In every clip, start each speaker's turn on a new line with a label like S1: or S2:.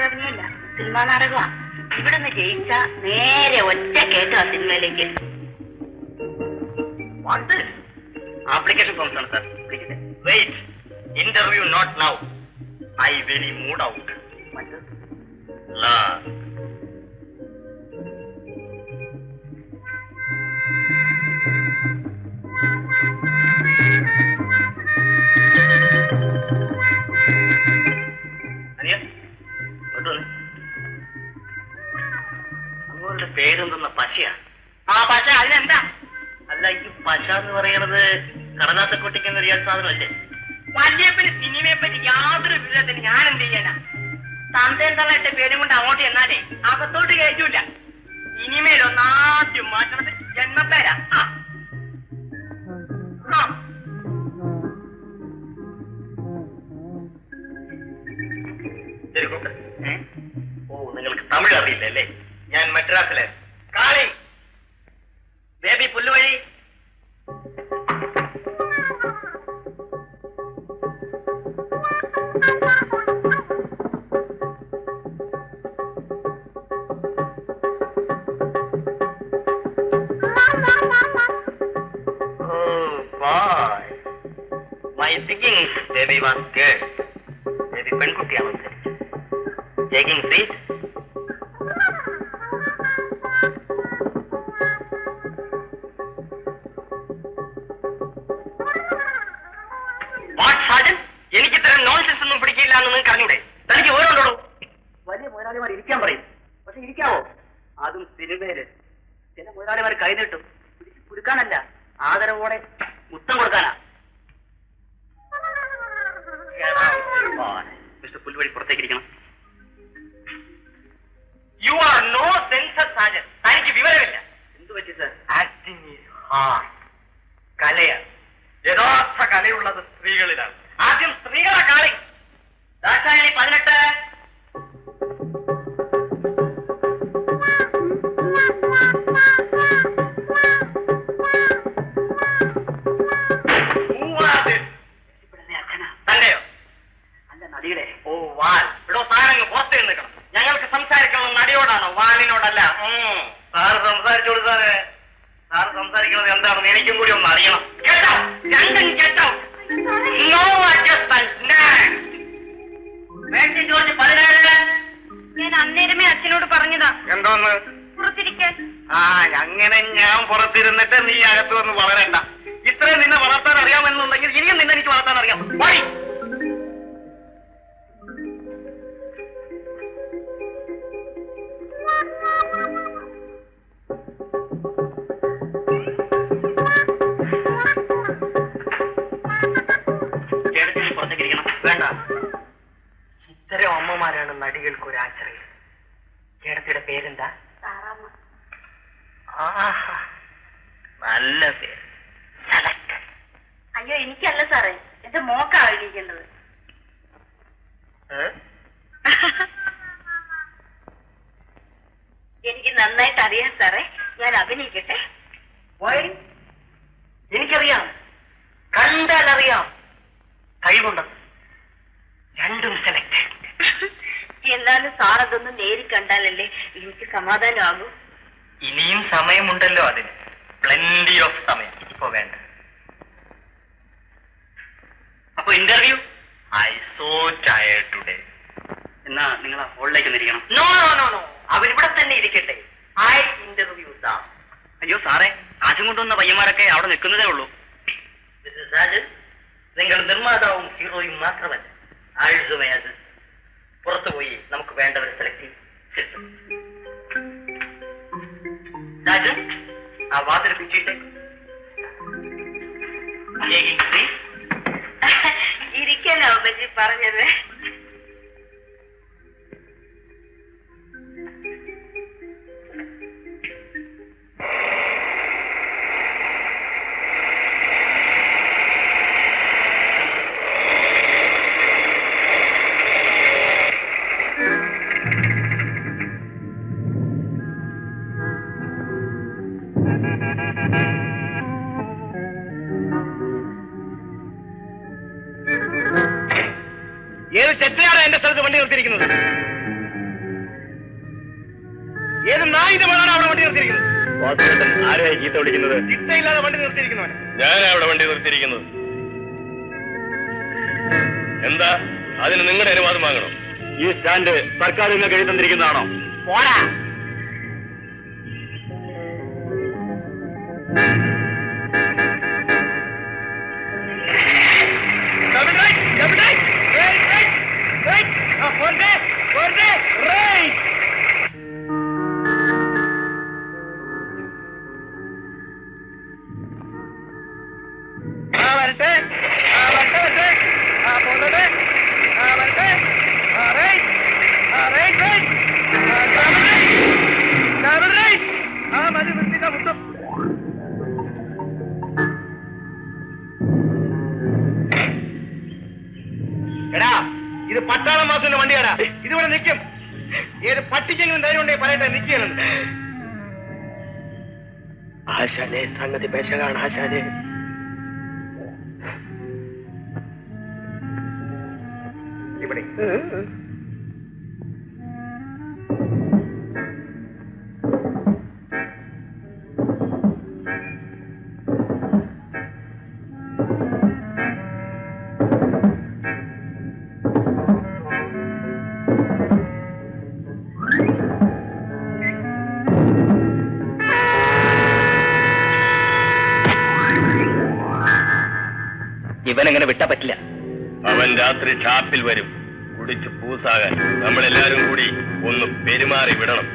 S1: നാടകമല്ല, cinema നാടകമാ. ഇവിടുന്ന് ജയിച്ച നേരെ ഒറ്റ കയറ്റ സിനിമയിലേക്ക്.
S2: ആപ്ലിക്കേഷൻ ഫോംസ് ആണ് sir. Wait, interview not now. I very mood out. അങ്ങോട്ട് പേരെന്തെന്ന പശയാ?
S1: ആ പശ അതിനെന്താ?
S2: അല്ല, ഈ പശ എന്ന് പറയുന്നത് കടലാസ കൊട്ടിക്കുന്ന റിയാൽ സാധനമല്ലേ?
S1: വല്യപ്പന് സിനിമയെ പറ്റി യാതൊരു വിധത്തിന് ഞാൻ എന്ത് ചെയ്യാനാ? തന്തേൻ തള്ളയുടെ പേരും കൊണ്ട് അങ്ങോട്ട് എന്നാലേ അകത്തോട്ട് കയറ്റൂല. ഇനിമേൽ ഒന്നാദ്യം മാറ്റണത് ജന്മപ്പേരാ.
S2: ഓ, നിങ്ങൾക്ക് തമിഴ് അറിയില്ല അല്ലേ? ഞാൻ മദ്രാസിലെ Kali baby Pulluvazhi. My thinking baby was good. Baby പെൺകുട്ടിയാണ്. Taking seat. What sergeant? എനിക്ക് ഇത്തരം നോൺസെൻസ് ഒന്നും പിടിക്കില്ല എന്ന് നിങ്ങൾക്ക് അറിഞ്ഞൂടെ? തനിക്ക് ഓരോണ്ടോ? വലിയ മുതലാളിമാർ ഇരിക്കാൻ പറയും, പക്ഷെ ഇരിക്കാവോ? അതും സിനിമയില്. ചില മുതലാളിമാർ കൈ നീട്ടും, കുടുക്കാനല്ല, ആദരവോടെ മുത്തം കൊടുക്കാനാ. മിസ്റ്റർ പുൽവഴി പുറത്തേക്കിരിക്കണം. You are no censor Sajan. തനിക്ക് വിവരമില്ല. എന്തു പറ്റി സർ? Acting is hard. കലയാണ്. യഥാർത്ഥ കലയുള്ളത് സ്ത്രീകളിലാണ്. ആദ്യം സ്ത്രീകളെ കാളി. ദാക്ഷായണി 18. തന്റെയോ? അല്ല, നടിയുടെ. ഓ, വാൽ. ഇവിടെ സാധനങ്ങൾ പുറത്ത് നിൽക്കണം. ഞങ്ങൾക്ക് സംസാരിക്കണം നടിയോടാണോ, വാലിനോടല്ല. സാറ് സംസാരിച്ചു കൊടുത്താല് സാറ് സംസാരിക്കുന്നത് എന്താണെന്ന് എനിക്കും കൂടി ഒന്ന് അറിയണം. കേട്ടോ? രണ്ടും കേട്ടോ? No adjustment. ജോർജ് 17.
S1: ഞാൻ അന്നേരമേ അച്ഛനോട് പറഞ്ഞതാ.
S2: എന്തോന്ന്?
S1: പുറത്തിരിക്കാൻ.
S2: അങ്ങനെ ഞാൻ പുറത്തിരുന്നിട്ട് നീ അകത്ത് വന്ന് വളരണ്ട. ഇത്രയും നിന്നെ വളർത്താൻ അറിയാമെന്നുണ്ടെങ്കിൽ ഇനിയും നിന്നെ എനിക്ക് വളർത്താൻ അറിയാം. പോയി. പുറത്തേക്കിരിക്കണം. വേണ്ട. ഇത്തരം അമ്മമാരാണ് നടികൾക്ക് ഒരു ആശ്രയം. ചേട്ടത്തിയുടെ പേരെന്താ? നല്ല പേര്.
S1: അയ്യോ, എനിക്കല്ല സാറേ, എന്റെ മോക്കാ എഴുതിക്കേണ്ടത്. എനിക്ക് നന്നായിട്ട് അറിയാം സാറേ, ഞാൻ അഭിനയിക്കട്ടെ?
S2: എനിക്കറിയാം, കണ്ടാലറിയാം. കഴിവുണ്ട്. രണ്ടും സെലക്ട്.
S1: എന്നാലും സാർ അതൊന്ന് നേരി കണ്ടാലല്ലേ എനിക്ക് സമാധാനമാകൂ.
S2: ഇനിയും സമയമുണ്ടല്ലോ അതിന്. പ്ലെന്റി ഓഫ് സമയം. ഇപ്പോ വേണ്ട. അപ്പൊ interview? I so tired today. എന്നാ നിങ്ങൾ ആ ഹോളിലേക്ക് ഇരിക്കണം. നോ നോ നോ നോ, അവരിവിടെ തന്നെ ഇരിക്കട്ടെ. I interview sir. അയ്യോ സാറേ, കാശും കൊണ്ടുവന്ന പയ്യന്മാരൊക്കെ അവിടെ നിൽക്കുന്നതേ ഉള്ളൂ. നിങ്ങൾ നിർമ്മാതാവും ഹീറോയും മാത്രമല്ല, ആഴ്ചമയത് പുറത്തുപോയി നമുക്ക് വേണ്ടവരെ സെലക്ട് ചെയ്യും. രാജൻ, ആ വാതിൽ കുറ്റിയിട്ട്
S1: ഇരിക്കല്ലോ ബജി പറഞ്ഞത്.
S2: ഏത് ചെറ്റയാണ് എന്റെ സ്ഥലത്ത് വണ്ടി നിർത്തിയിരിക്കുന്നത്? ഏത് നായിന്റെ മകളാണ് അവിടെ വണ്ടി നിർത്തിയിരിക്കുന്നത്?
S3: വാസുവേട്ടൻ ആരെയായി ചീത്ത വിളിക്കുന്നത്?
S2: ചിട്ടയില്ലാതെ വണ്ടി നിർത്തിയിരിക്കുന്നവൻ.
S3: ഞാനാ അവിടെ വണ്ടി നിർത്തിയിരിക്കുന്നത്. എന്താ അതിന് നിങ്ങളുടെ അനുവാദം വാങ്ങണോ? ഈ സ്റ്റാൻഡ് സർക്കാരിൽ നിന്ന് എഴുതി തന്നിരിക്കുന്നതാണോ?
S2: പോരാ. എടാ, ഇത് പട്ടാളം മാസത്തിന്റെ വണ്ടിയാടാ. ഇതിവിടെ നിൽക്കും. ഏത് പട്ടിക്കെങ്കിലും ധൈര്യം ഉണ്ടെങ്കിൽ പറയട്ടെ, നിൽക്കുകയാണ്.
S3: ആശാനെ, സംഗതി പേശകാണ് ആശാനെ.
S2: ഇവിടെ
S3: ഇവനെങ്ങനെ വിട്ടാ പറ്റില്ല. അവൻ രാത്രി ഷാപ്പിൽ വരും, കുടിച്ച് പൂസാകാൻ. നമ്മളെല്ലാരും കൂടി ഒന്ന് പെരുമാറി വിടണം.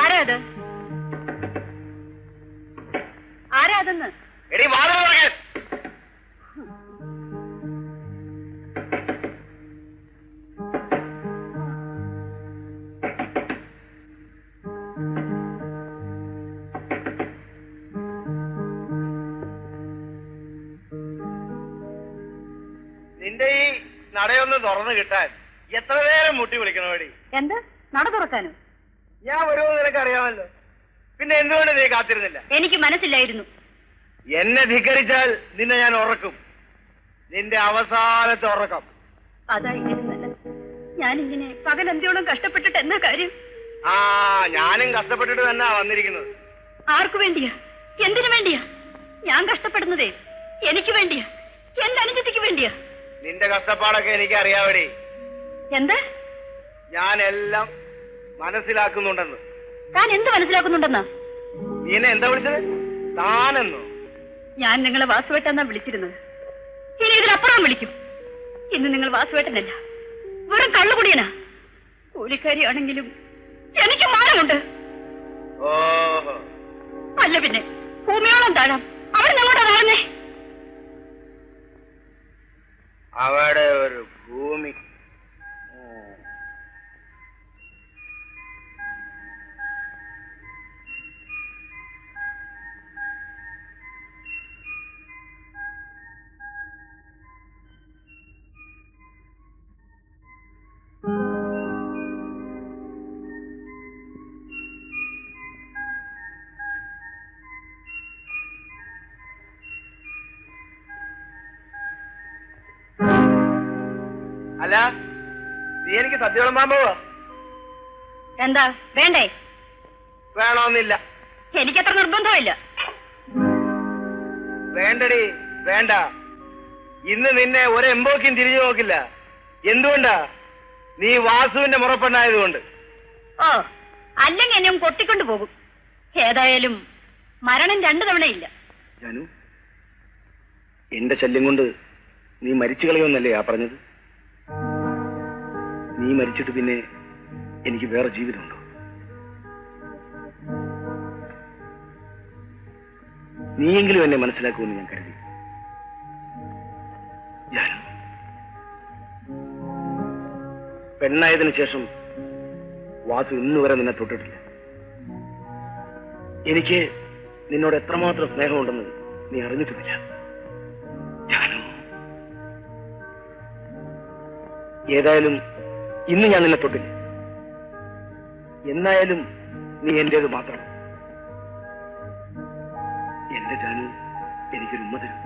S4: ആരാത്? ആരാതെന്ന്?
S2: എടി വാതിൽ തുറക്കാൻ. നിന്റെ ഈ നടയൊന്ന് തുറന്നു കിട്ടാൻ എത്ര നേരം മുട്ടി വിളിക്കണോടി?
S4: എന്ത് നട തുറക്കാനോ?
S2: ഞാൻ വരുമെന്ന് നിനക്ക് അറിയാമല്ലോ. പിന്നെ എന്തുകൊണ്ട് നീ കാത്തിരുന്നില്ല?
S4: എനിക്ക് മനസ്സിലായിരുന്നു.
S2: എന്നെ ധിക്കരിച്ചാൽ നിന്നെ ഞാൻ ഉറക്കും. നിന്റെ അവസാനത്തെ ഉറക്കം.
S4: അതായിരുന്നല്ല, ഞാനിങ്ങനെ പകലന്ത്യോളം കഷ്ടപ്പെട്ടിട്ട് എന്നാ കാര്യം?
S2: ആ, ഞാനും കഷ്ടപ്പെട്ടിട്ട് തന്നെ വന്നിരിക്കുന്നത്.
S4: ആർക്കു വേണ്ടിയാ? എന്തിനു വേണ്ടിയാ? ഞാൻ കഷ്ടപ്പെടുന്നതേ എനിക്ക് വേണ്ടിയാ, എന്റെ അനുജത്തിക്ക് വേണ്ടിയാ.
S2: നിന്റെ കഷ്ടപ്പാടൊക്കെ എനിക്ക് അറിയാവടി.
S4: എന്ത്?
S2: ഞാൻ എല്ലാം മനസ്സിലാക്കുന്നുണ്ടെന്ന്.
S4: താൻ എന്ത് മനസ്സിലാക്കുന്നുണ്ടെന്നാ?
S2: നീ എന്നെ എന്താ വിളിച്ചത്? താനെന്നോ?
S4: ഞാൻ നിങ്ങളെ വാസുവേട്ടെന്നാ വിളിച്ചിരുന്നത്. ഇനി ഇതിനപ്പുറം വിളിക്കും. ഇന്ന് നിങ്ങൾ വാസുവേട്ടനല്ല, വെറും കള്ളുകുടിയനാ. കൂലിക്കാരിയാണെങ്കിലും എനിക്ക് മാനമുണ്ട്.
S2: ഓഹോ.
S4: അല്ല പിന്നെ ഭൂമിയോളം താഴാം. അവർ നിങ്ങളുടെ താഴ്ന്നേ.
S2: അവിടെ ഒരു ഭൂമി. അല്ല, നീ എനിക്ക് സദ്യ വിളമ്പാൻ പോവാ?
S4: എന്താ വേണ്ടേ?
S2: വേണമെന്നില്ല.
S4: എനിക്കത്ര നിർബന്ധമില്ല.
S2: വേണ്ടടി, വേണ്ട. ഇന്ന് നിന്നെ ഒരെമ്പോക്കും തിരിഞ്ഞു നോക്കില്ല. എന്തുകൊണ്ടാ? നീ വാസുവിന്റെ മുറപ്പെണ്ണായതുകൊണ്ട്.
S4: ഓ, അല്ലെങ്കിൽ എന്നെ കൊട്ടിക്കൊണ്ടു പോകും. ഏതായാലും മരണം 2 തവണയില്ല.
S3: ജാനു, എന്റെ ശല്യം കൊണ്ട് നീ മരിച്ചു കളയുമെന്നല്ലേ ആ പറഞ്ഞത്? നീ മരിച്ചിട്ട് പിന്നെ എനിക്ക് വേറെ ജീവിതമുണ്ടോ? നീയെങ്കിലും എന്നെ മനസ്സിലാക്കുമെന്ന് ഞാൻ കരുതി. ജാനു, പെണ്ണായതിനു ശേഷം വാസു ഇന്നുവരെ നിന്നെ തൊട്ടിട്ടില്ല. എനിക്ക് നിന്നോട് എത്രമാത്രം സ്നേഹമുണ്ടെന്ന് നീ അറിഞ്ഞിട്ടുമില്ല. ഏതായാലും ഇന്ന് ഞാൻ നിന്നെ തൊട്ടില്ല. എന്നായാലും നീ എന്റേത് മാത്രം. എന്റെ ജാനു, എനിക്കൊരു ഉമ്മ തരും.